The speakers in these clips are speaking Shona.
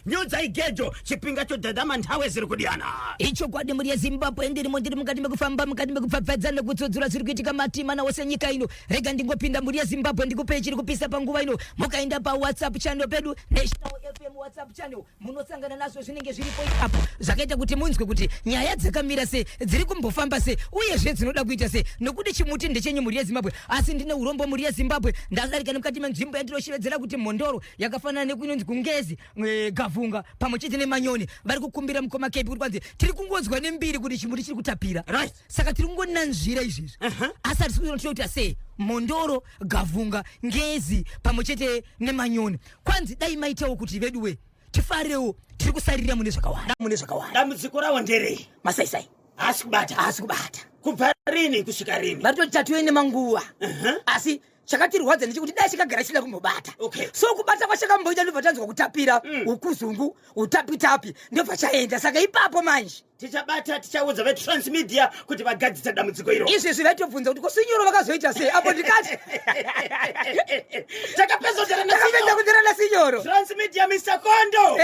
nyudza igejo chipinga cho dadama nthawe ziri kudiana icho kwadi muri Zimbabwe ndiri mukati mekufamba mukati mekupfapfadzana kutsodzura zviri kuitika matima na wose nyika ino rega ndingopinda muri Zimbabwe ndikupe chiri kupisa panguva ino mukaenda pa WhatsApp channel pedu National FM WhatsApp channel munosangana nazo zvinenge zviripo apo zvakaita kuti munzwe kuti nyaya dzakamira se dziri kumbofamba se uye zvinoda kuita se nokuti chimuti ndechenyu muri Zimbabwe asi ndine urombo muri Zimbabwe ndadarika mukati menzvimbo yandinoshevedzera kuti Mondoro yakafanana nekunonzi kungezi Gavunga pamwe chete neManyoni vari kukumbira mukoma Cape kuti kwanzi tiri kungodzwa nembiri kuti chimuti chiri kutapira right saka tiri kungonanzvira izvizvi asati tinoita sei Mondoro Gavunga ngezi pamwe chete neManyoni kwanzi dai maitawo kuti veduwe tifarewo tiri kusarira mune zvakawanda dambudziko rawo nderei masaisai asi kubata kubva rini kusvika rini vatoti tatuene manguva asi chakatirwadza ndechekuti dai chikagara chida kumbobata so kubata kwachakamboita ndobva tanzwa kutapira ukuzungu utapitapi ndobva chaenda saka ipapo manje tichabata tichaudza veTransmedia kuti vagadzisa dambudziko iro izvezvi vaitobvunza kuti kusinyoro vakazoita sei apo ndikati takapedza kuderana sinyoro Transmedia Mr. Kondo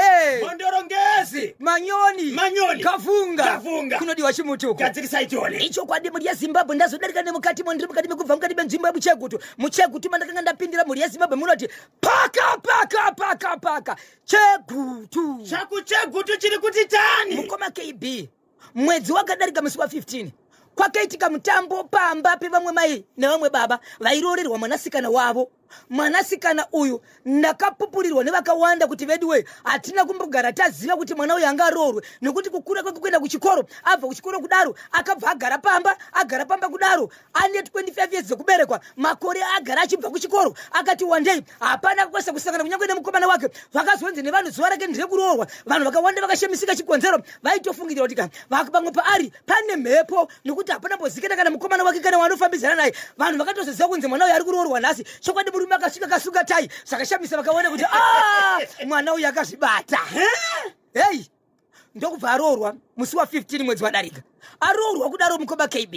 Mondoro ngezi Manyoni Gavunga kunodiwa chimutuko gadzirisa ichone icho kwadi muri Zimbabwe ndazodarika nemukati mondiri mukati mekubva mukati menzvimbo muchegutu mandakanga ndapindira muri Zimbabwe munoti paka chegutu chiri kuti tani mukoma KB mwedzi wakadarika musi wa 15 kwakaitika mutambo pamba pevamwe mai nevamwe baba vairorerwa mwanasikana wavo mwanasikana uyu ndakapupurirwa nevakawanda kuti veduwe hatina kumbogara taziva kuti mwana uyu angarorwe nekuti kukura kwake kuenda kuchikoro abva kuchikoro kudaro akabva agara pamba kudaro ane 25 years dzekuberekwa makore agara achibva kuchikoro akati one day hapana kwese kusangana kunyange nemukomana wake vakazonzi nevanhu zuva rake ndirekuroorwa vanhu vakawanda vakashemisika chikonzero vaitofungirira kuti pamwe paari pane mhepo nekuti hapana mbozikana kana mukomana wake kana wanofambizana naye vanhu vakatozoziva kunzi mwana uyu ari kuroorwa nhasi chokwadi murume akasvika kasunga tai zvakashamisa vakaona kuti mwana uyu akazvibata hei ndokubva aroorwa musi wa 15 mwedzi wadarika aroorwa kudaro mukoma KB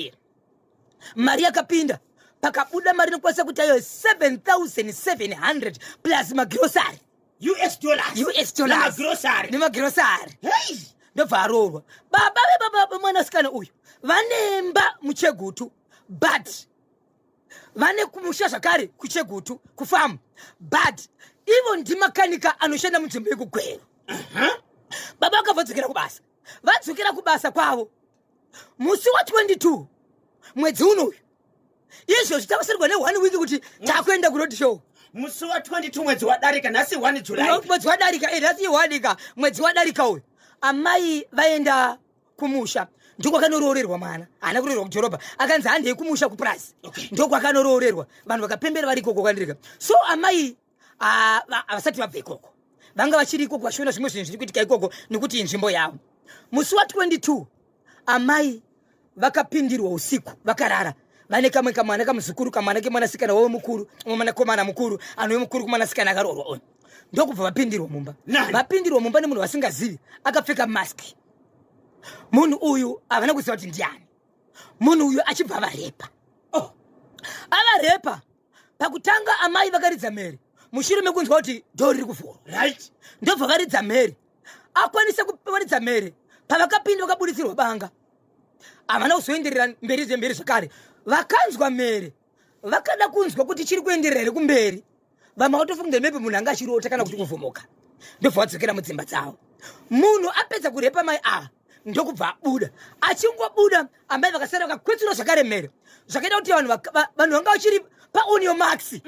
mari yakapinda pakabuda mari inokwanisa kuti ayo 7,700 plus magrosari US dollars nemagrosari ndobva aroorwa baba vebaba mwanasikana uyu vanemba muchegutu but vane kumusha zvakare kuchegutu kufamu but ivo ndimakanika anoshanda munzvimbo yekugwero baba vadzokera kubasa kwavo musi wa 22 mwedzi unoyu izvozvi tavaserwa ne1 week kuti takuenda kuroad show musi wa 22 mwedzi wadarika nhasi 1 July mwedzi wadarika nhasi wadarika mwedzi wadarika uyu amai vaenda kumusha ndiko akanororerwa mwana haana kurorerwa kudhorobha akanzi handei kumusha kupurazi ndoko akanororerwa vanhu vakapembera vari ikoko kandirika so amai havasati vabva ikoko vanga vachiri ikoko vachiona zvimwe zvinhu zviri kuitika ikoko nekuti inzvimbo yavo musi wa 22 amai vakapindirwa usiku vakarara vane kamwe kamwana kamuzukuru kamwana kemwanasikana wavo mukuru mwanakomana mukuru anove mukuru kumwanasikana akaroorwa ono ndokubva vapindirwa mumba nemunhu vasingazivi akapfeka maski munhu uyu havana kuziva kuti ndiani munhu uyu achibva avarepa avarepa pakutanga amai vakaridza mhere mushure mekunzwa kuti dhoo riri kuvhurwa right ndobva varidza mhere akwanisa kuvaridza mhere pavakapinda vakabuditsirwa banga havana kuzoenderera mberi zvakare vakanzwa mhere vakada kunzwa kuti chiri kuenderera here kumberi vamwe vatofungira mepe munhu anga achirota kana kuti kuvhomoka ndobva vadzokera mudzimba dzavo munhu apedza kurepa mai ava ndokubva abuda achingobuda amai vakasara vakakwetsura zvakare mhere zvakaita kuti vanhu vanga vachiri paonio max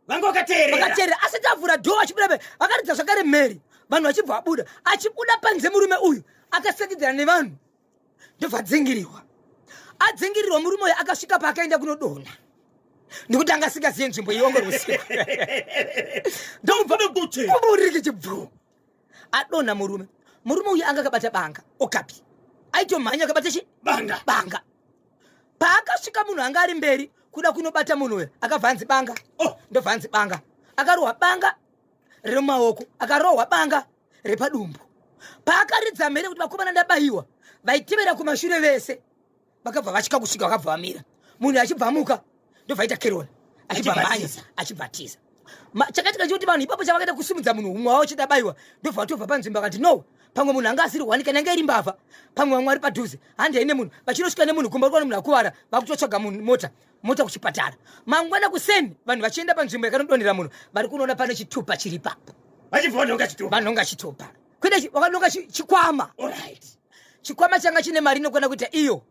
vanga vakateerera asati avhura dhoo achibuda vakaridza zvakare mhere vanhu vachibva abuda achibuda panze murume uyu akasekidzana nevanhu ndobva adzingirirwa murume uyu akasvika paakaenda kunodonha nekuti angasingaziye nzvimbo iongorwusiku ndokuburike chibvu adonha murume uyu anga akabata banga okapi aitomhanya akabata banga paakasvika munhu anga ari mberi kuda kunobata munhu uyu akabvanzi banga ndobvanzi banga akarohwa banga remumaoko akarohwa banga repadumbu paakaridza mhere kuti vakomana ndabayiwa vaitevera kumashure vese vakabva vatyika kusvika vakabva vamira munhu achibvamuka ndobva aita kerona achibva mhanya achibva tiza chakatika choti vanhu ipapo chavakaita kusumudza munhu umwe wavo chidabaiwa ndobva vatobva panzvimbo akati no pamwe munhu anga asiri wanika nanga iri mbavha pamwe vamwe vari padhuze handei nemunhu vachinosvika nemunhu kumba kuona munhu akuvara vakutotsvaga mota kuchipatara mangwana kuseni vanhu vachienda panzvimbo yakanodonhera munhu vari kunoona pane chitupa chiri ipapo vanonga chitupa kwede vakanonga chikwama chikwama changa chine mari inokwana kuita iyo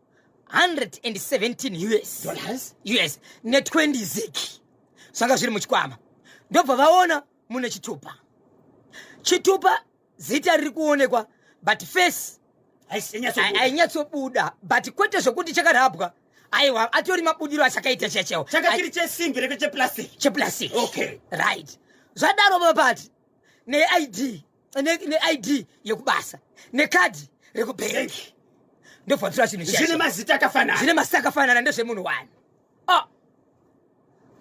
117 US ne20 zeki zvanga zviri muchikwama ndobva vaona mune chitupa zita riri kuonekwa but face ainyatsobuda but kwete zvokuti chakarapwa aiwa atori mabudiro achakaita chechewo chakachiri chesimbi reke cheplastic okay right zvadaro vapati neid yekubasa nekadhi rekubhengi ndobvatura chinhu zvine mazita akafanana ndezvemunhu wani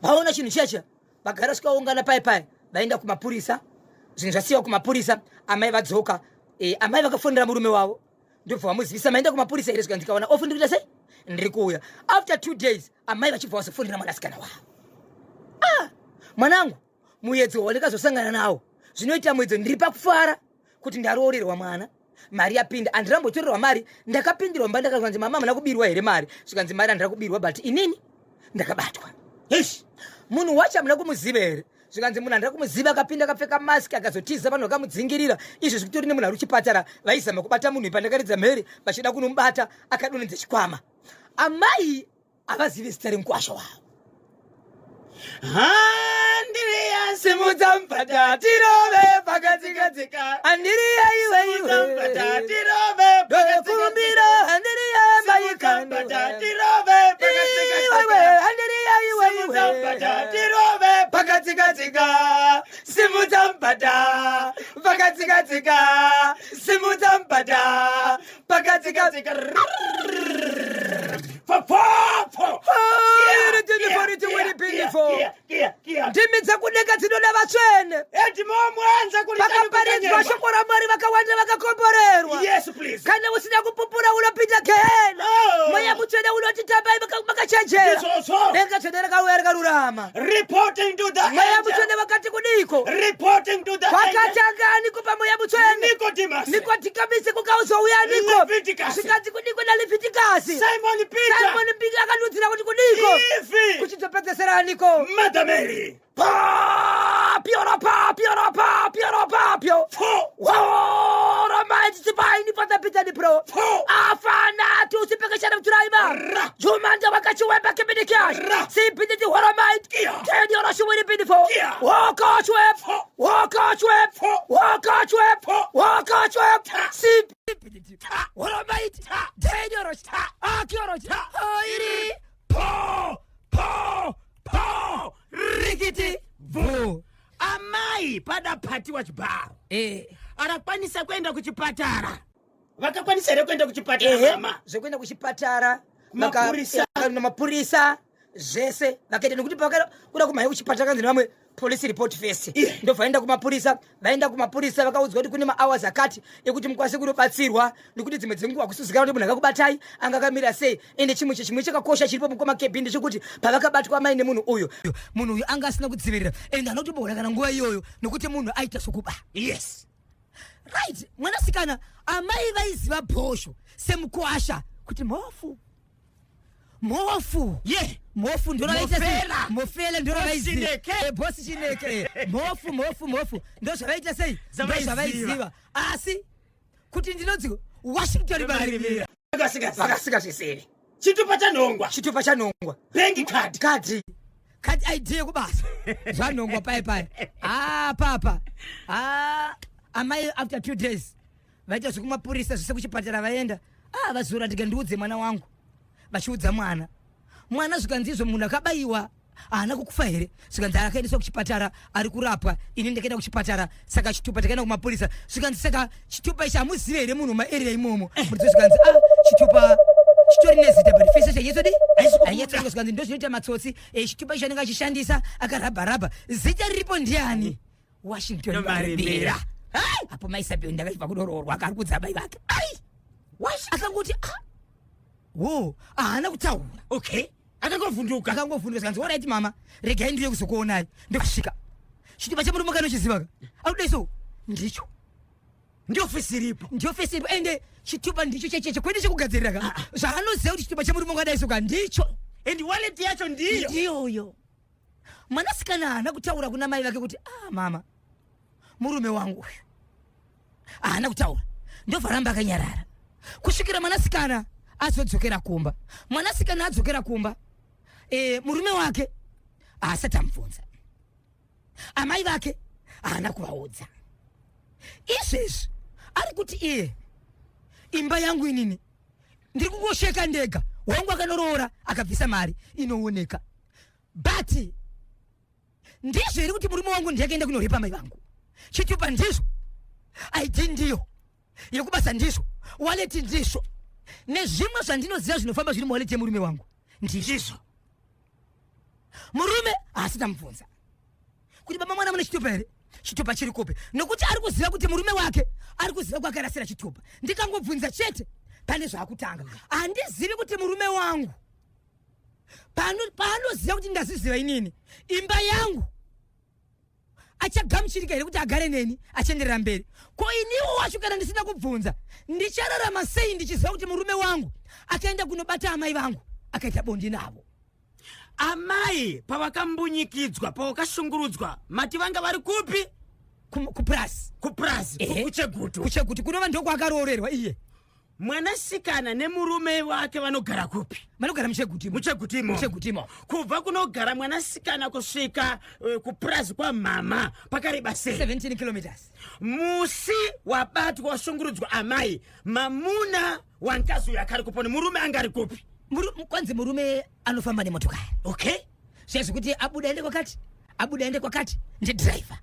vaona chinhu cheche vagara svikaungana pai vaenda kumapurisa zvinhu zvasiyiwa kumapurisa amai vadzoka amai vakafondera murume wavo ndobva vamuzivisa maenda kumapurisa here zvikanzi ndikaona ofu ndikuita sei ndiri kuuya after 2 days amai vachibva vasofondera mwanasikana wavo mwanangu muedzo wandikazosangana nawo zvinoita muedzo ndiri pakufara kuti ndaroorerwa mwana mari yapinda andirambotorerwa mari ndakapindirwa mba ndakazvanzi mama muna kubirwa here mari zvikanzi mari handira kubirwa but inini ndakabatwa munhu wacho hamuna kumuziva here zvikanzi munhu handira kumuziva akapinda akapfeka maski akazotiza vanhu vakamudzingirira izvo zvitori nemunhu ari kuchipatara vaizama kubata munhu pandakaridza mheri vachida kunomubata akadonhedza chikwama amai havazivi zita remukwasha wavo Andiriya simudza mpata tirove pakadzikadzika andiriya simudza mpata tirove kumbira andiriya mpata tirove pakadzikadzika andiriya simudza mpata tirove pakadzikadzika simudza mpata pakadzikadzika simudza mpata pakadzikadzika ndimi dzekudeka dzinoda vatsvene vakaparidzwa shoko ramwari vakawanda vakakomborerwa kana usina kupupura unopinda gehena mweya mutsvene unoti tambai makachenjera denga tsvene rakauya rikarurama mweya mutsvene vakati kudiko kwakatangani kupa mweya mutsvene nikotikamisi kukauzouyandiko zvikanzi kudiko nalivitikasi Simon Peter akanudzira kuti kudiko kuchitopedzeseraniko Mother Mary Pio Ramaiti tipaini pata pita di pro afana tu sipekeshana mturaima jumanda wakati weba kebedikiash sipiti di Ramaiti kedi orashumuri bidifo walk out sipiti Ramaiti kedi orash akiorosh iri po rikiti vo amai pada pati wachibharo anakwanisa kwenda kuchipatara vakakwanisa here kuenda kuchipatara mama zvekuenda kuchipatara mapurisa zvese vakaita nekuti kuda kumhanya kuchipatara kanzi nevamwe police report first ndobva vaenda kumapurisa vakaudzwa kuti kune mahours akati ekuti mukwanise kunobatsirwa nekuti dzimwe dzenguva kusuzikana kuti munhu akakubatai anga akamira sei ende chimwe chakakosha chiripo mukomakebhini ndechekuti pavakabatwa amai nemunhu uyu anga asina kudzivirira ende anotobohora kana nguva iyoyo nekuti munhu aita sokuba yes right mwanasikana amai vaiziva bhosho semukwasha kuti mofu mofela ndiro vaiziva bosi chineke mofu ndo zvavaita sei zvavaiziva asi kuti ndinonzi Washington Marimira vakasika zvisere chitupa chanhongwa bank card ID yekubasa zvanhongwa pai papa amai after 2 days vaita zvekumapurisa zvese kuchipatara vaenda vazora ndikandiudze mwana wangu vachiudza mwana zvikanzi izvo munhu akabayiwa haana kukufa here zvikanzi akaendeswa kuchipatara ari kurapwa ini ndakaenda kuchipatara saka chitupa takaenda kumapurisa zvikanzi saka chitupa ichi hamuzive here munhu maarea imomo muridzo zvikanzi chitupa chitori nezita but fese chainyetsodi ainyetsodiko zvikanzi ndo zvinoita matsotsi chitupa ichi anenge achishandisa akarabharabha zita riripo ndiani Washington Marimira apo maisabio ndakachibva kudoroorwa akari kudzabai vake akangoti haana kutaura okay akangovhunduka zvikanzi alright mama regai ndiye kuzokuonai ndokasvika chitupa cha murume kanochiziva audaiso ndicho ndio ofisi iripo ende chitupa ndicho checheche kwende chekugadzirira ka zvaanoziva kuti chitupa cha murume kwadaiso ka ndicho and wallet yacho ndiyo mwanasikana haana kutaura kuna mai vake kuti mama murume wangu uyu haana kutaura ndobvaramba akanyarara kusvikira mwanasikana azodzokera kumba. Mwanasikana adzokera kumba murume wake asati amubvunza, amai vake haana kuvaudza. Izvezvi ari kuti iye imba yangu inini ndiri kungosheka ndega, wangu akanorora akabvisa mari inooneka, but ndizvo iri kuti murume wangu ndiyakaenda kunoripa mai vangu. Chitupa ndizvo, ID ndiyo, yekubasa ndizvo, wallet ndizvo, nezvimwe zvandinoziva zvinofamba zviri muwallet yemurume wangu ndizvo. Murume asita mubvunza kuti baba mwana mune chitupa here, chitupa chiri kupi, nokuti ari kuziva kuti murume wake ari kuziva kwakarasira chitupa. Ndikangobvunza chete pane zvaakutanga, handizivi kuti murume wangu paanoziva kuti ndaziziva inini imba yangu achagamuchirika here kuti agare neni achienderera mberi. Ko iniwo wacho kana ndisina kubvunza ndichararama sei ndichiziva kuti murume wangu akaenda kunobata amai vangu akaita bondi navo? Amai pavakambunyikidzwa, pavakashungurudzwa, mati vanga vari kupi? Kuprasi kuchegutu kunova ndoko akaroorerwa iye. Mwanasikana nemurume wake vanogara kupi? Vanogara muchegutimo. Kubva kunogara mwanasikana kusvika kuprasi kwa mama pakareba sei? 17 kilometers. Musi wabatwa washungurudzwa amai, mamuna wankazi uyu akari kuponi, murume angari kupi? Kwanzi murume anofamba nemotokari. Okay, zvezi kuti abuda ende kwakati ndi driver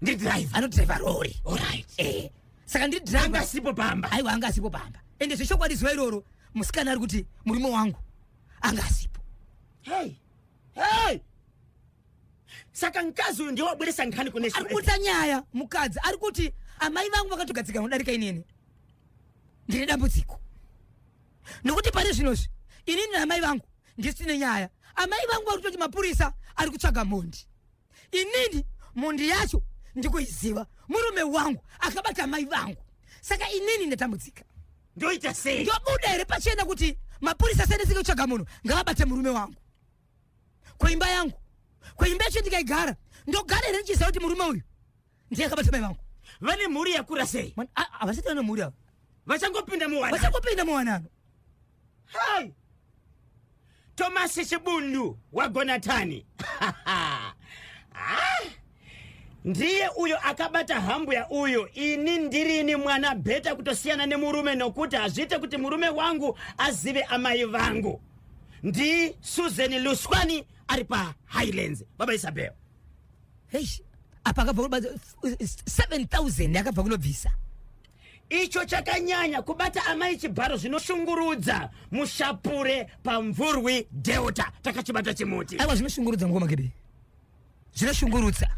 anodriva rori. Alright. Saka ndi driver angasipo pamba. Aiwa, angasipo pamba. Ende zvishokwadi zuva iroro musikana ari kuti murume wangu angasipo. Hey, saka mkazi uyu ndiye wabweresa nkhani kune ari kubuta nyaya. Mukadzi ari kuti amai vangu vakatogadzika kudarika inini, ndine dambudziko nokuti pane zvinozvi inini naamai vangu ndisine nyaya. Amai vangu vari kutoti mapurisa ari kutsvaga mondi, inini mondi yacho ndikuiziva. Murume wangu akabata amai vangu, saka inini ndatambudzika. Ndoita sei? Ndobuda here pachena kuti mapurisa sendesike kutsvaga munhu ngavabate murume wangu. Kwaimba yangu, kwaimba yacho ndikaigara ndogara here ndichiziva kuti murume uyu ndiye akabata mai vangu. Vane mhuri yakura sei? Havasati vane mhuri avo, vachangopinda muwanano. Hai, Tomasi Chibundu waGonatani ndiye uyo akabata hambu ya uyo. Ini ndirini mwana beta kutosiyana nemurume, nokuti hazvite kuti murume wangu azive amai vangu. Ndi Susan Luswani ari pa Highlands, baba Isabel. Apa akabva 7,000 akabva kunobvisa. Icho chakanyanya kubata amai chibharo zvinoshungurudza mushapure pamvurwi Delta takachibata chimuti. Aiwa, zvinoshungurudza ngoma kebe, zvinoshungurudza.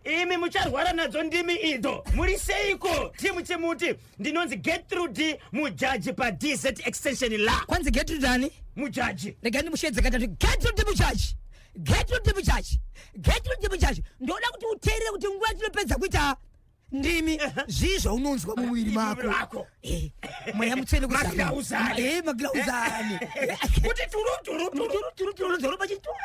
Imi mucharwara nadzo ndimi idzo. Muri seiko timu chimuti? Ndinonzi Gertrude mujaji pa DZ extension la. Kwanzi Gertrude ani? Mujaji. Regani mushedze katatu Gertrude mujaji. Ndoda kuti uteerere kuti nguva tinopedza kuita ndimi zvizvo unonzwa mumwiri mako. Mweya mutsvene maglauzani. Maglauzani. Kuti turu dzoroba chituru.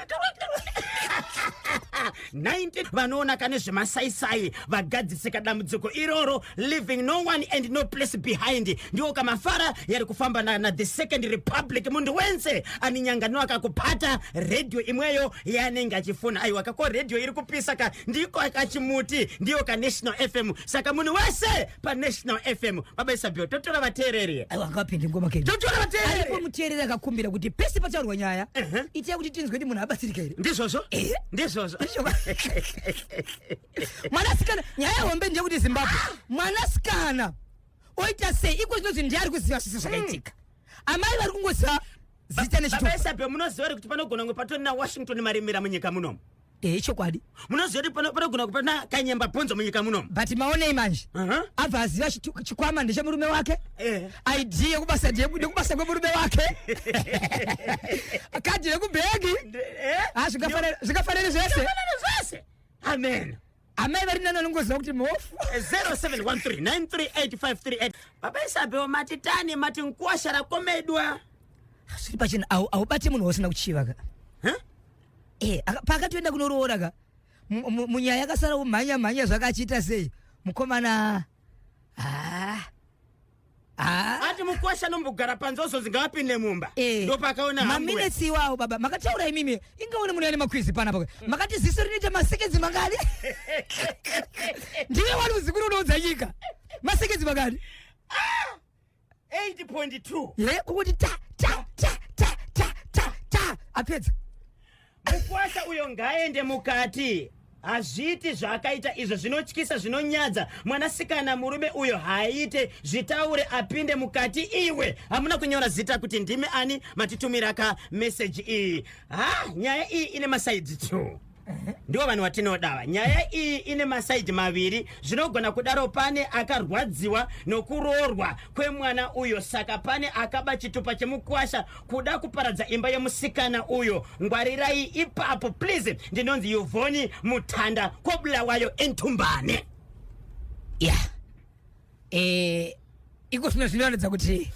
19 vanoona kane zvemasaisai vagadzisika dambudziko iroro, leaving no one and no place behind. Ndiwo kamafara yari kufamba na the Second Republic. Mundu wense aninyangano akakupata radio imweyo yanenge achifuna. Aiwa, kako radio iri kupisa ka ndiko akachimuti, ndiyo ka National FM. Saka munhu wese pa National FM, baba Isabel, totora vateereri. Aiwa, ngapinde ngoma kedi. Totora vateereri. Alipo muteereri akakumbira kuti pesi pacharwa nyaya itiya kuti tinzwe kuti munhu abatsirika here. Ndizvozvo? Ndizvozvo. Mwanasikana nyaya hombe ndiye kuti Zimbabwe mwanasikana oita sei iko zvinozvi ndiye ari kuziva zvisi zvakaitika. Amai vari kungoziva zita nechitupa. Baba Isabel, munoziva kuti panogona kunge patoni na Washington marimira munyika munomu? Chokwadi. Munoziva kuti panogona kunge patona kanyemba bhonzo munyika munomu? But maonei manje abva aziva chikwama ndechemurume wake, ID yekubasa kwemurume wake, kadhi yekubhegi, zvikafanira zvese. Amen. amai vari nanonongoziva kuti mofu 0713938538 baba Isabel mati tani mati nkuwasha rakomedwa zviri pachena aubati munhu wasina kuchiva ka pakatoenda kunoroora ka munyaya yakasara umhanya zvakachiita sei mukomana ati mukwasha nombogara panze uzonzi ngavapinde mumba ndo pakaona maminitsi iwawo baba makataura imimi ingaone munhu ane makwizi panapa makati ziso rinoita masekedzi mangani ndiwe wari uzikuru unoudza nyika masekedzi mangani 8.2 ye kukuti apedza mukwasha uyo ngaende mukati hazviti zvakaita izvo zvinotyisa zvinonyadza mwanasikana murume uyo haaite zvitaure apinde mukati iwe hamuna kunyora zita kuti ndimi ani matitumira ka meseji iyi nyaya iyi ine masaidhi 2 ndiwo vanhu vatinodava nyaya iyi ine masaidhi maviri zvinogona kudaro pane akarwadziwa nokuroorwa kwemwana uyo saka pane akaba chitupa chemukwasha kuda kuparadza imba yemusikana uyo ngwarirai ipapo please ndinonzi Yuvhoni Mutanda kobulawayo entumbane iko zvino zvinoratidza kuti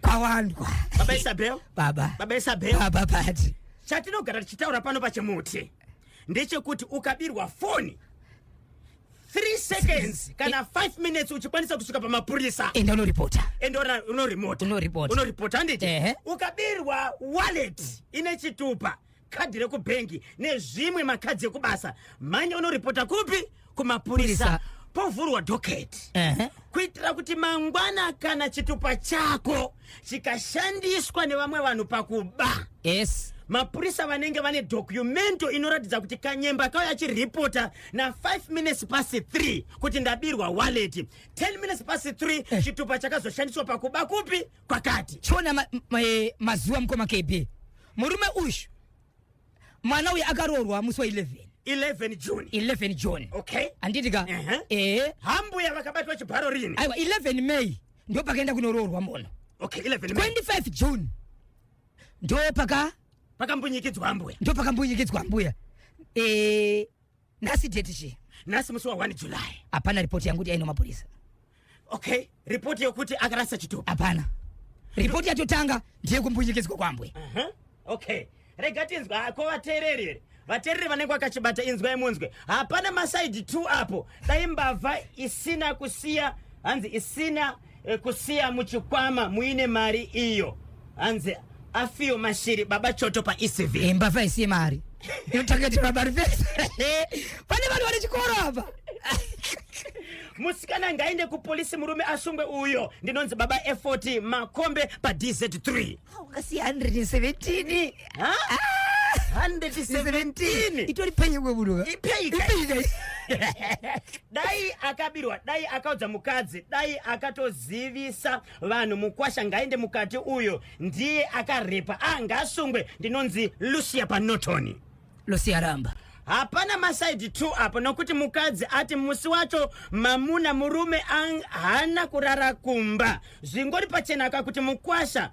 kwawandwa baba Isabel baba Isabel pati chatinogara tichitaura pano pachemuti ndechekuti ukabirwa foni 3 seconds kana 5 minutes uchikwanisa kusvika pamapurisa enda unoripota unoripota handiti ukabirwa wallet ine chitupa khadhi rekubhengi nezvimwe makadzi ekubasa mhanya unoripota kupi kumapurisa povhurwa doketi kuitira kuti mangwana kana chitupa chako chikashandiswa nevamwe vanhu pakuba mapurisa vanenge vane dokumento inoratidza kuti kanyemba kauya achiripota na 5 minutes past 3 kuti ndabirwa wallet 10 minutes past 3 chitupa chakazoshandiswa pakuba kupi kwakati chiona mazuva mukoma KB murume uyu mwana uyu akaroorwa musi wa 11 June okay anditika hambuya vakabatwa chibharo rini aiwa 11 May ndio pakaenda kunoroorwa mona okay 11 May 25 June ndio pakambunyikidzwa ambuya nasi date chi nasi musi wa 1 July hapana ripoti yangu kuti aino mapurisa okay ripoti yokuti akarasa chitupa hapana ripoti yatotanga ndiye kumbunyikidzwa kwambuya okay rega tinzwa ko vatereri vanenge vakachibata inzwa imunzwe hapana masaidhi 2 apo dai mbavha isina kusiya muchikwama muine mari iyo hanzi afiyo mashiri baba choto pa ECV mbavha isiye mari inotaketera mari pesa pane vanhu vari chikoro apa musikana ngaende kupolisi murume asungwe uyo ndinonzi baba effort makombe pa DZ3 wakasiya 117 117 itori penye kweburuka ipeika dai akabirwa dai akaudza mukadzi dai akatozivisa vanhu mukwasha ngaende mukati uyo ndiye akarepa ngasungwe ndinonzi Lucia Panotoni Lucia Ramba hapana masaidhi 2 apo nokuti mukadzi ati musi wacho mamuna murume hana kurara kumba zvingori pachenaka kuti mukwasha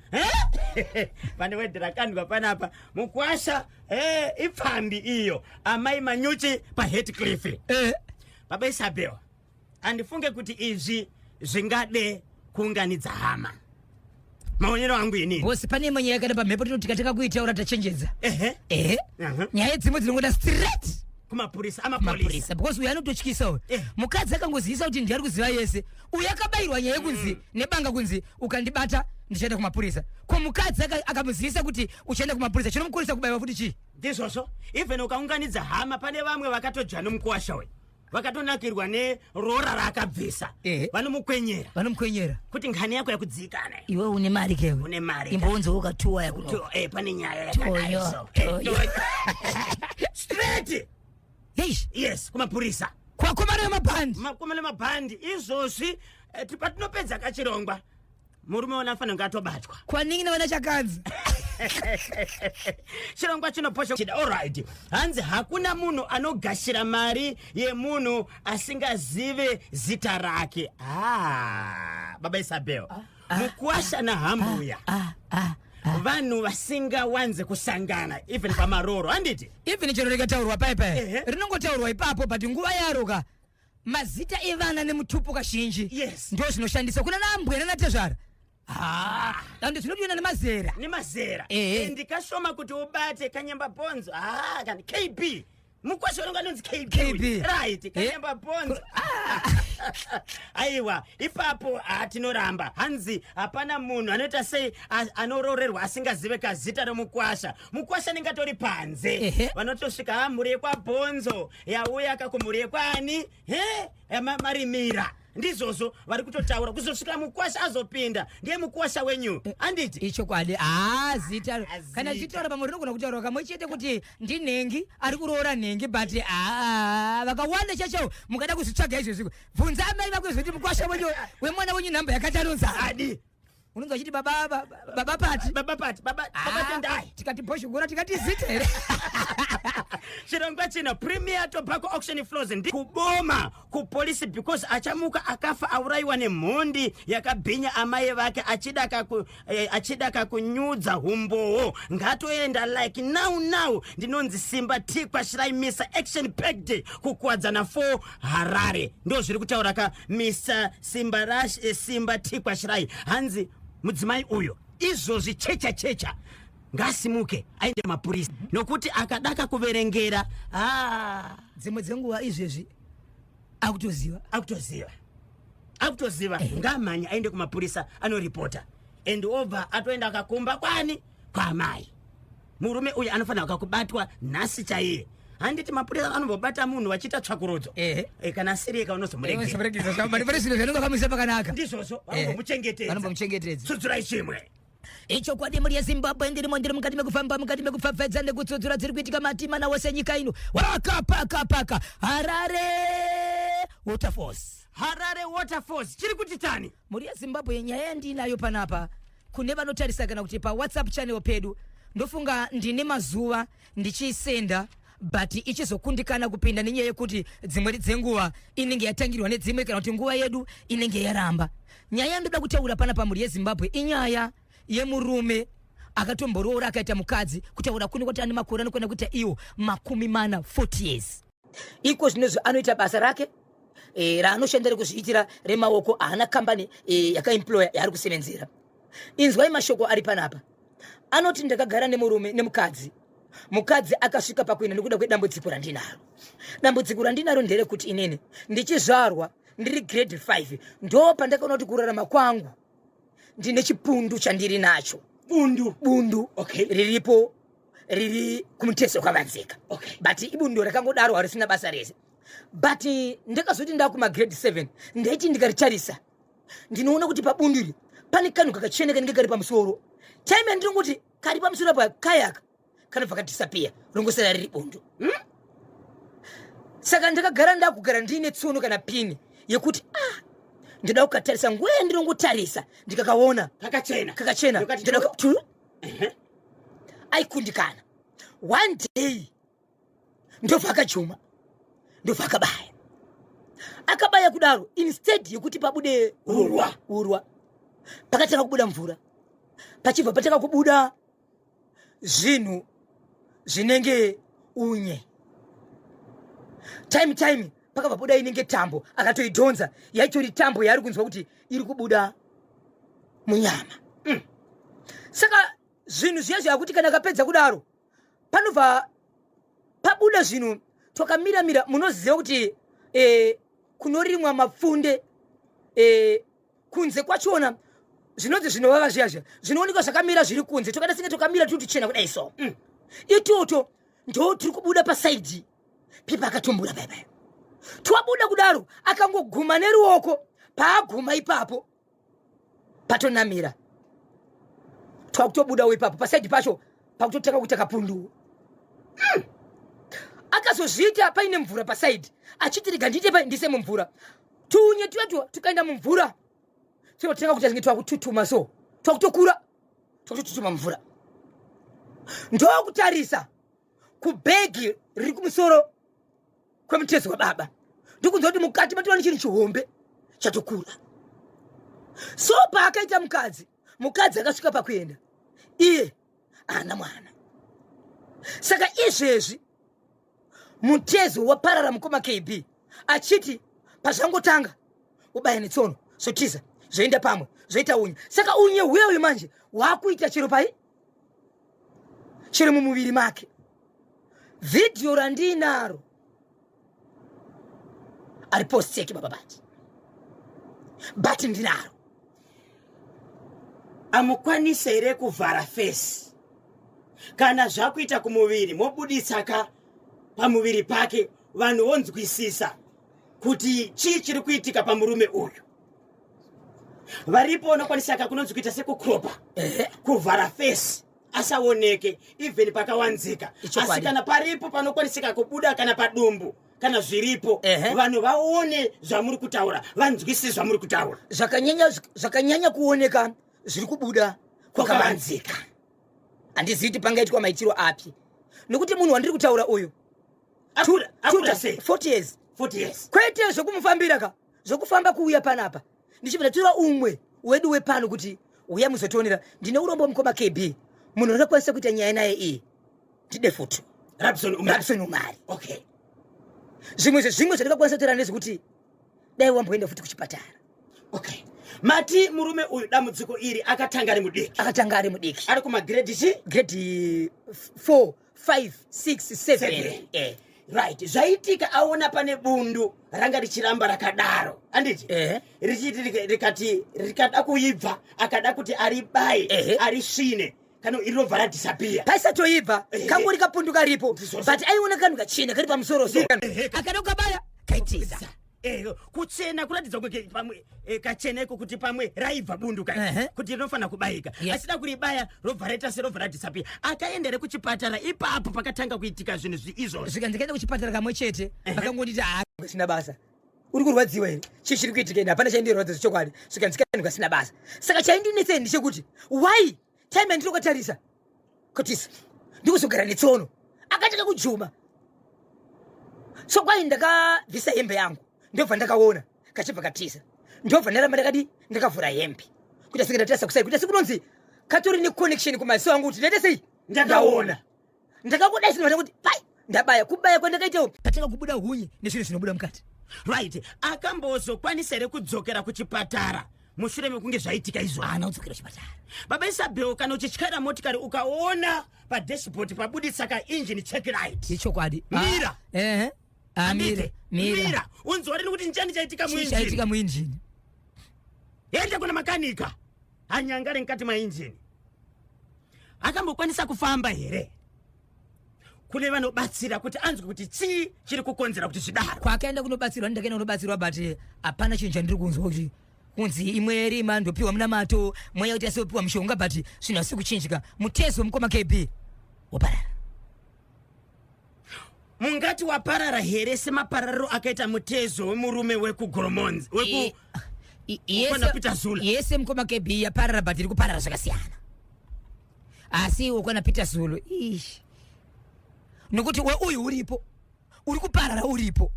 pane wedhirakandwa panapa mukwasha ipfambi iyo amai Manyuchi paHeathcliff baba Isabel andifunge kuti izvi zvingade kuunganidza hama maonero angu inini bosi pane manya yakada pamhepo tinotikataka kuitaura tachenjedza nyaya dzimwe dzinongoda straight kumapurisa amapolisa because uyu anototyisa mukadzi akangozivisa kuti ndiyari kuziva yese uyu akabayirwa nyaya yekunzi nebanga kunzi ukandibata ndichaenda kumapurisa ko mukadzi akamuzivisa kuti uchaenda kumapurisa chinomukurisa kubayiwa futi chii ndizvozvo even ukaunganidza hama pane vamwe vakatojwa nomukwasha we vakatonakirwa nerora raakabvisa vanomukwenyera kuti ngani yako yakudzikana iwe une mari kewe une mari imbonzo ukatuwa yakuno pane nyaya yakadaiso straight yes kumapurisa kwakomana yemabhandi izvozvi patinopedza kachirongwa murume wona afanira kunge atobatwa kwaningi nevana chakanzi chirongwa chinoposha alright hanzi hakuna munhu anogashira mari yemunhu asingazive zita rake baba Isabel mukwasha nahambuya vanhu vasingawanze kusangana even pamaroro handiti even chero rikataurwa paipai rinongotaurwa ipapo but nguva yaroka mazita evana nemutupo kazhinji yes ndo zvinoshandisa kuna naambwe nanatezvara dande zvinodiona nemazera ndikashoma kuti ubate kanyamba bonzo kana KB mukwasha unonganonzi KB right kanyamba bonzo aiwa ipapo tinoramba hanzi hapana munhu anoita sei anororerwa asingazive kazita romukwasha mukwasha ningatori panze vanotosvika mhuri yekwabhonzo yauya kakumhuri yekwani marimira ndizvozvo vari kutotaura kuzosvika mukwasha azopinda ndiye mukwasha wenyu handiti icho kwadi zita kana chitaura pamwe rinogona kutaura kamwe chete kuti ndinhengi ari kuroora nhengi but vakawanda chacho mukada kuzvitsvaga izvozvo bvunza amai vako zvoti mukwasha wenyu wemwana wenyu nhamba yakatanonza adi unonzwa achiti baba pati tendai tikati bhoshogora tikati zita here chirongwa chino Premier Tobacco Auction Flows ndi kuboma kupolisi because achamuka akafa auraiwa nemhondi yakabhinya amai vake achida kunyudza humboho ngatoenda like now ndinonzi Simba Tikwashirai Misa Action Packed kukwadzana 4 Harare ndo zviri kutaura ka Misa Simba Tikwashirai hanzi mudzimai uyo izvozvi checha ngasimuke aende mapurisa nokuti akadaka kuverengera dzimwe dzenguva izvezvi akutoziva ngamanya aende kumapurisa anoripota and over atoenda akakumba kwani kwamai murume uyu anofanira kubatwa nhasi chaiye handiti mapurisa anombobata munhu vachita tsvakurudzo kana sirika unozomuregezavanongakamisa pakanaka ndizvozvo vanombomuchengetedza tsudzurai chimwe icho kwadi muri yeZimbabwe ndiri mukati mekufamba mukati mekupfapfadza nekutsudzura dziri kuitika matimana wose nyika ino wakapaka Harare Waterfalls chiri kuti tani muri yeZimbabwe nyaya yandinayo panapa kune vanotarisa kana kuti pa WhatsApp channel pedu ndofunga ndine mazuva ndichisenda but ichizokundikana kupinda nenyaya yekuti dzimwe dzenguva inenge yatangirwa nedzimwe kana kuti nguva yedu inenge yaramba nyaya yandoda kutaura panapa muri yeZimbabwe inyaya yemurume akatomborora akaita mukadzi kutaura kune kuti ane makore anokwenda kuita iwo 40 years iko zvinezvo anoita basa rake raanoshandira kuzviitira remaoko haana kambani yakaemploya yaari kusevenzera inzwai mashoko ari panapa anoti ndakagara nemurume nemukadzi mukadzi akasvika pakuenda nekuda kwedambudziko randinaro nderekuti inene ndichizvarwa ndiri grade 5 ndo pandakaona kuti kurarama kwangu ndine chipundu chandiri nacho bundu riripo riri kumutezo kwavanzika but ibundu rakangodaro harisina basa rese but ndakazoti ndakuma grade 7 ndaiti ndikaritarisa ndinoona kuti pabundu iri pane kanhu kakachena kanenge kari pamusoro time yandinoti kari pamusoro apa kayaka kanobva kadisappear rongosara riri bundu saka ndakagara ndakugara ndine tsono kana pini yekuti ndinoda kukatarisa nguva yandirongotarisa ndikakaona kakachena aikundikana one day ndobva akajuma ndobva akabaya kudaro instead yekuti pabude urwa pakatanga kubuda mvura pachibva patanga kubuda zvinhu zvinenge unye time pakabva buda inenge tambo akatoidhonza yaitori tambo yaari kunzwa kuti iri kubuda munyama saka zvinhu zviya zvakuti kana akapedza kudaro panobva pabuda zvinhu tokamira munoziva kuti kunorimwa mapfunde kunze kwachona zvinonzi zvinovava zviyazviya zvinoonekwa zvakamira zviri kunze tokada singe tokamira tutichena kudai so itoto ndo tiri kubuda pasaidhi pipa akatombura baibai twabuda kudaro akangoguma neruoko paaguma ipapo patonamira twakutobudawo ipapo pasaidhi pacho pakutotanga kuita kapundu akazozviita paine mvura pasaidhi achitiriga ndiite ndise mumvura tunye tuyato tukaenda mumvura tinotanga kuti zinge twakututuma so twakutokura twakutotutuma mvura ndokutarisa kubhegi riri kumusoro kwemutezo wababa ndikunzwa kuti mukati matoona chiri chihombe chatokura so paakaita mukadzi akasvika pakuenda iye ana mwana. Saka izvezvi mutezo waparara mukoma KB achiti pazvangotanga ubaya netsono sotiza zvoenda pamwe zvoita unye. Saka unye huyo manje wakuita chiro pai chiro mumuviri make. Video randinaro ariposteki baba bati ndinaro. Amukwanise here kuvhara face kana zvakuita kumuviri mobudisa ka pamuviri pake vanhu vonzwisisa kuti chii chiri kuitika pamurume uyu. Varipo vanokwanisa kunonzi kuita sekukropa kuvhara face asaoneke even pakawanzika. Asi kana paripo panokwanisika kubuda kana padumbu kana zviripo vanhu vaone zvamuri kutaura vanzwisise zvamuri kutaura. Zvakanyanya kuoneka zviri kubuda kwakavanzika. Handizivi kuti pangaitwa maitiro api nekuti munhu wandiri kutaura uyu 40 years kwete zvokumufambira ka zvokufamba kuuya panapa ndichibva tura umwe wedu wepano kuti uya muzotonera ndine urombo mukoma KB munhu anokwanisa kuita nyaya naye iyi ndide futu Rabson Umari. Okay, zvimwe zvandingakwanisa kutora ndezvekuti dai wamboenda futi kuchipatara. Okay, mati murume uyu dambudziko iri akatanga ari mudiki ari kumagrade grade 4 5 6 7 right. Zvaitika aona pane bundu ranga richiramba rakadaro anditi richiti rikada kuibva akada kuti aribaye arisvine kana irovha radisappear paisatoibva kangu rikapunduka ripo but aiona kanhu kachena kari pamusoro akada kukabaya kaitiza kuchena kuratidza kuti pamwe kachena iko kuti pamwe raibva bundu kai kuti rinofanira kubayika asida kuribaya robva raita serovha radisappear akaendere kuchipatara ipapo pakatanga kuitika zvinhu izvozvo. Ndikaenda kuchipatara kamwe chete vakangonditi sina basa uri kurwadziwa here chii chiri kuitika ine hapana chaindirwadza zvechokwadi ndikaenda kasina basa. Saka chaindinetsei ndechekuti why time yandirokatarisa kotisa ndikuzogara netsono akataka kujuma so kwai ndakabvisa hembe yangu ndobva ndakaona kachibva katisa ndobva ndaramba ndakadi ndakavhura hembe kuti asike ndatarisa kusai kuti asikunonzi katori neconnection kumaziso angu kuti ndaita sei ndakaona ndakakuda isina kuti pai ndabaya kubaya kwandakaitawo katanga kubuda hunye nezvinhu zvinobuda mukati right. Akambozokwanisa here kudzokera kuchipatara mushure mekunge zvaitika izvo. Udzokera kuchipatara baba Isabel kana uchityara motikari ukaona padashboard pabudisa ka engine check light ichokwadi mira mira unzwa kuti nchani chaitika muinjini enda kuna makanika anyangare mukati mainjini akambokwanisa kufamba here kune vanobatsira kuti anzwe kuti chii chiri kukonzera kuti zvidaro. Kwakaenda kunobatsirwa ndakaenda kunobatsirwa but hapana chinhu chandiri kunzwa kuti kunzi imwe rima ndopiwa munamato mweya kuti asiopiwa mishonga but zvinhu hasi kuchinjika mutezo mukoma KB waparara. Mungati waparara here semaparariro akaita mutezo wemurume wekugoromonzi Peter Zulu. Yese mukoma KB yaparara but iri kuparara zvakasiyana asi wakona Peter Zulu nokuti we uyu uripo uri kuparara uripo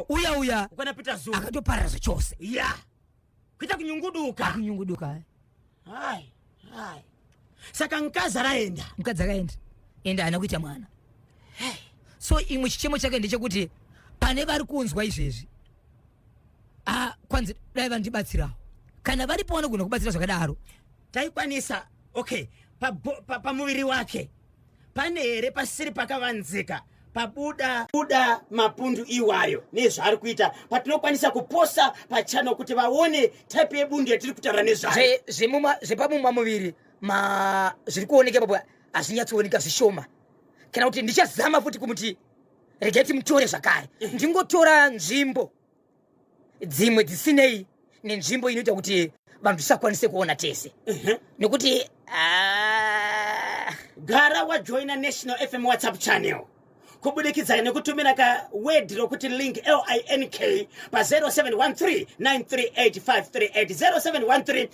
uya wakona Peter Zulu akatoparara zvachose kuita kunyunguduka hai saka mukadzi akaenda enda ana kuita mwana. So imwe chichemo chake ndechekuti pane vari kunzwa izvezvi kwanzi dai vandibatsirawo kana varipo vanogona kubatsira zvakadaro taikwanisa. Okay, pamuviri wake pane here pasiri pakavanzika pabuda mapundu iwayo nezvaari kuita patinokwanisa kuposa pachano kuti vaone type yebundu yatiri kutaura nezvayo. Zvepamumwa muviri zviri kuoneka papo hazvinyatsooneka zvishoma kana kuti ndichazama futi kumuti regai timutore zvakare ndingotora nzvimbo dzimwe dzisinei nenzvimbo inoita kuti vanhu tisakwanise kuona tese nekuti gara wajoina National FM WhatsApp channel kubudikidza nekutumira ka word rokuti link LINK pa 0713 938 538 0713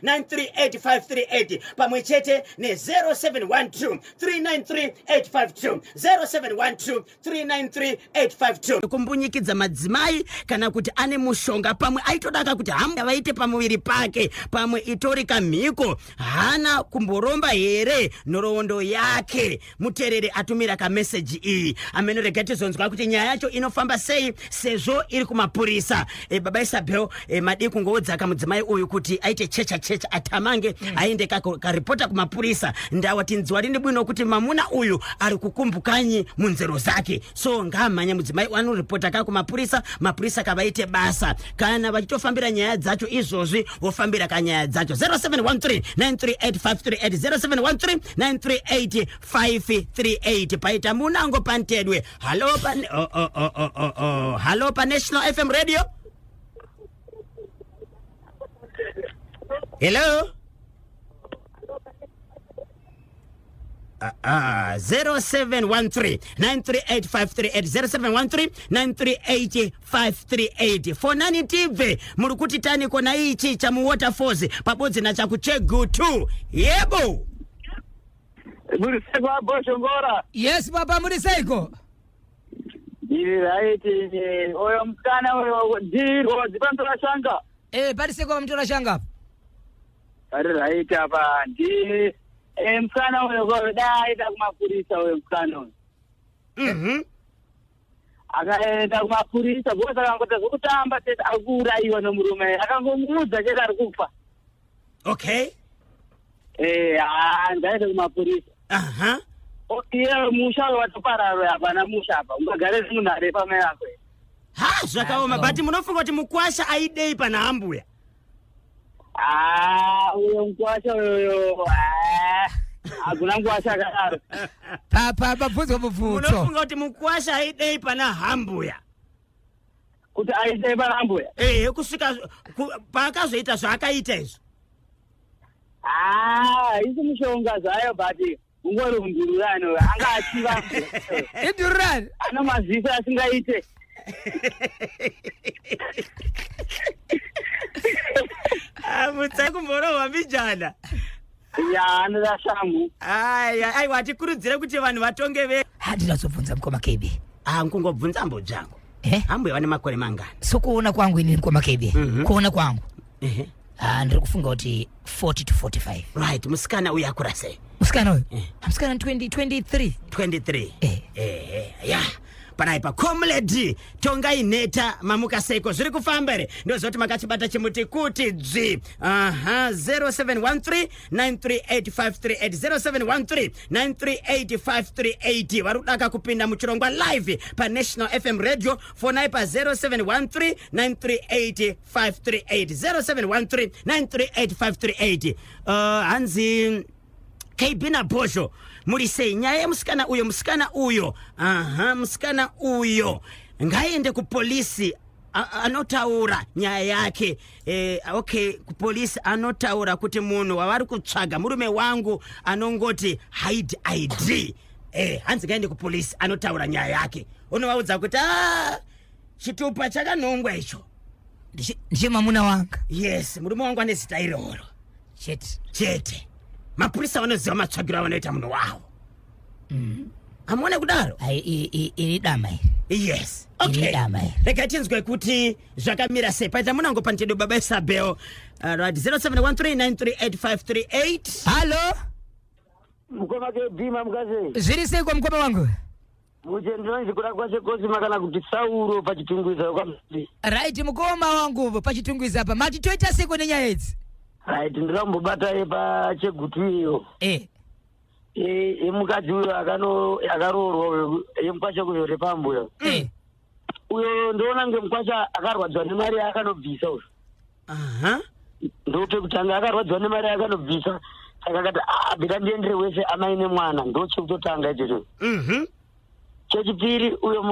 938 538 pamwe chete ne 0712 393 852 0712 393 852 kumbunyikidza madzimai kana kuti ane mushonga pamwe aitodaka kuti hamba vaite pamuviri pake pamwe itori kamhiko hana kumboromba here nhoroondo yake muterere atumira ka message iyi amene rega tizonzwa kuti nyaya yacho inofamba sei sezvo iri kumapurisa baba Isabel madi kungodzaka mudzimai uyu kuti aite checha atamange aende karipota kumapurisa ndawa tinzwa rini bwino kuti mamuna uyu ari kukumbukanyi munzero zake so ngamanya mudzimai anoripota ka kumapurisa mapurisa kavaite basa kana vachitofambira nyaya dzacho izvozvi vofambira kanyaya dzacho 0713 938 538 0713 938 538 paita munango pantedwe halo pa National FM radio hello 0713 938 538 0713 938 538 fonani tibve muri kuti tani kona ichi cha mu waterfalls pabodzi na cha kuchegu 2 yebo muri seko aboshongora yes baba muri seko iri right oyo mkana oyo ndiro dzipandora shanga pari seko mtora shanga ari right apa ndi mkana oyo daita kumapurisa oyo mkana oyo akaenda kumapurisa bosa akangoti zvokutamba tete akuurayiwa nomurume akangomuudza chete ari kufa okay ndaenda kumapurisa iye musha watopararo hapana musha apa ungagare munhare pamwe yako zvakaoma but munofunga kuti mukwasha aidei pana hambuya uyo mukwasha uyoyo hakuna mukwasha akadaro pabvunzwa mubvunzo munofunga kuti mukwasha aidei pana hambuya kuti aidei pana hambuya kusvika paakazoita zvaakaita izvo isi mushonga zvayo but ungori undururani anga achiva indururani ana maziso asingaite mutsakumborohwa mijana anoda shamhu aiwa hatikurudzire kuti vanhu vatonge ve handinazobvunza mukoma KB nkungobvunza mbodzvangu hambuya vane makore mangani so kuona kwangu ini mukoma KB kuona kwangu ndiri kufunga kuti 40 to 45 right musikana uyu akura sei musikana uyu musikana 23 yeah panaipa comrade tongai neta mamuka seiko zviri kufamba here ndozoti makachibata chimuti kuti dzvi 0713 938 538 vari kudaka kupinda muchirongwa live pa National FM radio fonai pa 0713 938 538 0713 938 hanzi KB na Bosho muri sei nyaya yemusikana uyo musikana uyo ngaende kupolisi anotaura nyaya yake okay kupolisi anotaura kuti munhu wavari kutsvaga murume wangu anongoti hide ID hanzi ngaende kupolisi anotaura nyaya yake unovaudza kuti chitupa chakanongwa icho ndimamuna wanga yes murume wangu ane zita iroro chete mapurisa vanoziva matsvagiro avanoita munhu wavo amuone kudaro iri dama yes okay rega tinzwe kuti zvakamira sei paita munango pantedo baba Isabel right 0713938538 halo mukoma kedhima mukase zviri seiko mukoma wangu muchendinonzi kuda kwachekozima kana kuti Sauro pachitungwiza kwambi right mukoma wangu pachitungwiza apa mati toita seiko nenyaya idzi right ndikambobata pachegutu iyo mukadzi uyo akaroorwa yemukwasha kuzore pambuyo uyo ndoona ngemukwasha akarwadzwa nemari yakanobvisa uyo ndopekutanga akarwadzwa nemari yakanobvisa saka akati bida ndiendere wese amaine mwana ndochekutotanga ichocho chechipiri uyo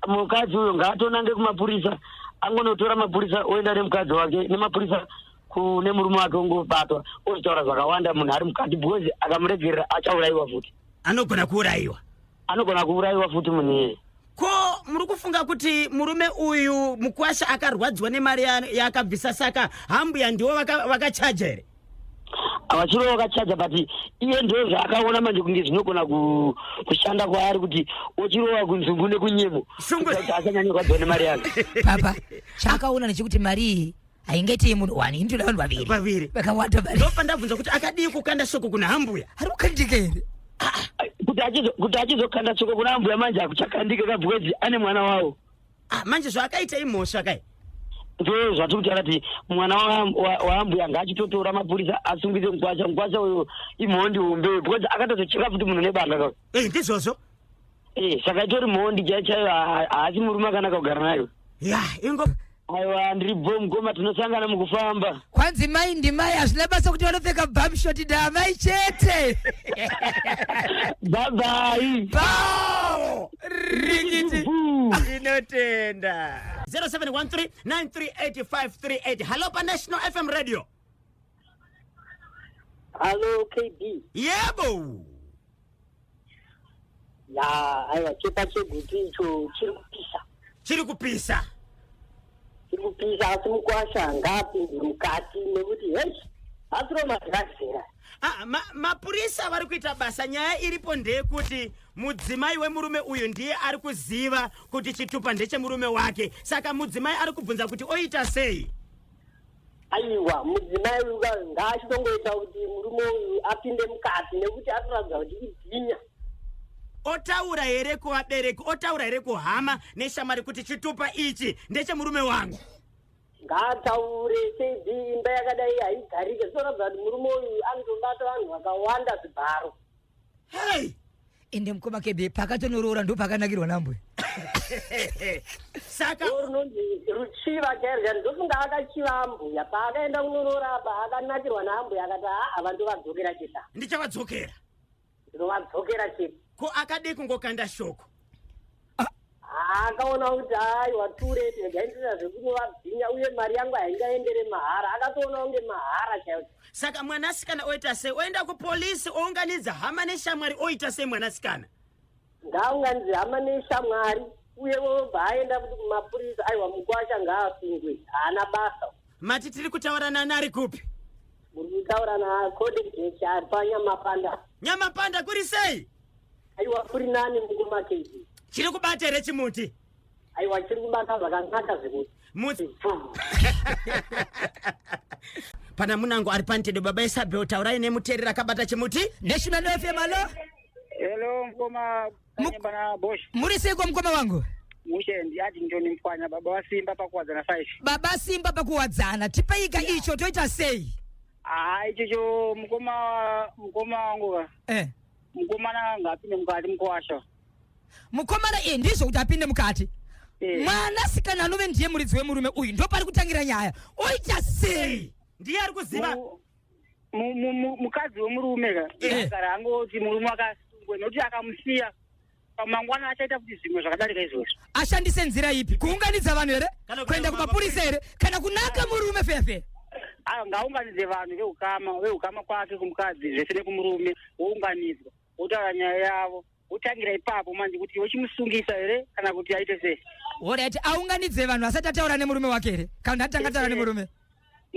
mukadzi uyo ngaatonange kumapurisa angonotora mapurisa oenda nemukadzi wake nemapurisa kune murume wake ungobatwa ozitaura zvakawanda munhu ari mukati because akamuregerera achaurayiwa futi. Anogona kuurayiwa. Anogona kuurayiwa futi munhu iyeye. Ko muri kufunga kuti murume uyu Mukwasha akarwadzwa nemari yaakabvisa saka Hambuya ndiwo vakachaja here? Avachiro vakachaja but iye ndo zvaakaona manje kunge zvinogona kushanda kwaari kuti ochirova kunzungu nekunyemo kuti asanyanye kurwadzwa nemari yake. Papa chakaona nechekuti mari iyi haingaiti munhu wani intoda vanhu vaviri vakawanda mari. Ndopa ndabvunza kuti akadii kukanda shoko kuna Hambuya? Ari kukandika here? Kuti achizokanda shoko kuna Hambuya manje akuchakandika kabwezi ane mwana wawo. Manje zvakaita imhosva kai? Ndo zvati kuti akati mwana wa Hambuya ngaachitotora mapurisa asungise Mukwasha uyo imhondi hombe because akatozocheka futi munhu nebanga kaka. Ndizvozvo? Saka itori mhondi chaiyo haasi murume akanaka kugara nayo. Ya, ingo Aiwa ndiri Mukoma tinosangana mukufamba. Kwanzi mai ndimai hazvina basa kuti vanopfeka bhamshoti ndamai chete. Bye. Bao! Rigiti. Inotenda. 0713-938538. Hello pa National FM Radio. Hello KB. Yebo. Ya, aiwa chepa cheguti icho chiri kupisa. Kupisa asi Mukwasha ngaapinde mukati nekuti asiro madhakzera. Mapurisa vari kuita basa. Nyaya iripo ndeyekuti mudzimai wemurume uyu ndiye ari kuziva kuti chitupa ndechemurume wake, saka mudzimai ari kubvunza kuti oita sei. Aiwa mudzimai uyu ngaachitongoita kuti murume uyu apinde mukati nekuti atoratidza kuti idhinya. Otaura here kuvabereki, otaura here kuhama neshamwari kuti chitupa ichi ndechemurume wangu. Ngaataure seidi imba yakadai haigarike zvinoratidza kuti murume uyu anotobata vanhu vakawanda zvibharo. Hey! Ende Mukoma KB pakatonorora ndo pakanakirwa naMbuya. Saka rinonzi ruchiva chairya ndofunga akachiva Ambuya paakaenda kunorora apa akanakirwa naAmbuya akati vantu vadzokera chete. Ndichavadzokera. Ndovadzokera chete. Ko akade kungokanda shoko. Akaona kuti wature tinogaitira zvekuti vabhinya uye mari yangu haingaendere mahara. Akatoona unge mahara chaiwo. Saka mwanasikana oita sei? Oenda kupolisi ounganidza hama neshamwari oita sei mwanasikana? Ngaunganidze hama neshamwari uye vobva aenda kuti kumapurisa aiwa Mukwasha ngaasungwe haana basa. Mati tiri kutaurana nari kupi? Muri kutaurana Kodekjechi ari paNyamapanda. Nyamapanda kuri sei? Aiwa kuri nani Mukoma KB. Chiri kubata here chimuti? Aiwa chiri kubata zvakanaka zvekuti. Muti. Pana munango ari pantedo baba Isabel taurai nemuterera akabata chimuti? National FM alo? Hello Mukoma Kanyembana Bosch. Muri seiko Mukoma wangu? Mushendi ati ndoni Mfanya baba wa Simba pakuwadzana 5. Baba Simba pakuwadzana tipaika icho toita sei? Icho Mukoma wangu. Mukomana ngapinde mukati Mukwasha. Mukomana ndizvo kuti apinde mukati. Mwanasikana anove ndiye muridzi wemurume uyu ndo pari kutangira nyaya. Oita sei? Ndiye ari kuziva. Mukadzi wemurume agara angoti murume akasungwe nokuti akamusiya pamangwana achaita kuti zvimwe zvakadarika izvozvo. Ashandise nzira ipi? Kuunganidza vanhu here? Kuenda kumapurisa here? Kana kunaka murume fefe? Ngaunganidze vanhu veukama kwake kumukadzi zvese nekumurume wounganidzwa wotaura nyaya yavo wotangira ipapo manje kuti wochimusungisa here kana kuti aite sei. Alright, aunganidze vanhu asati ataura nemurume wake here? Kana atanga taura nemurume?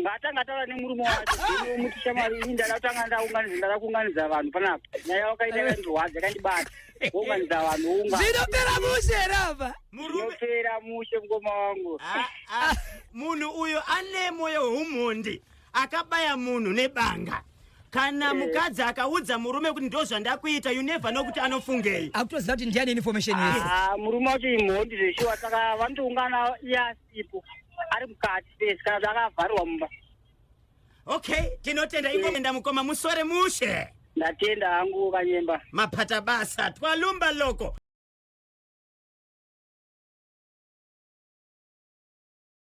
Ngatanga taura nemurume wake. Muti shamwari ndakatanga ndada kuunganidza vanhu panapa. Nyaya wakaita yandirwadza yakandibata. Wounganidza vanhu zvinopera mushe rava. Zvinopera mushe Mukoma wangu. Munhu uyo ane moyo womhondi akabaya munhu nebanga. Kana mukadzi akaudza murume kuti ndozvandakuita you never know kuti anofungei. Akutoziva kuti ndiani information yese. Murume wacho imhondi zveshuwa saka vanotoungana yasipo ari mukati pesi kana kuti akavharirwa mumba. Okay, tinotenda ingoenda Mukoma musore mushe. Ndatenda hangu Kanyemba. Mapata basa twalumba loko.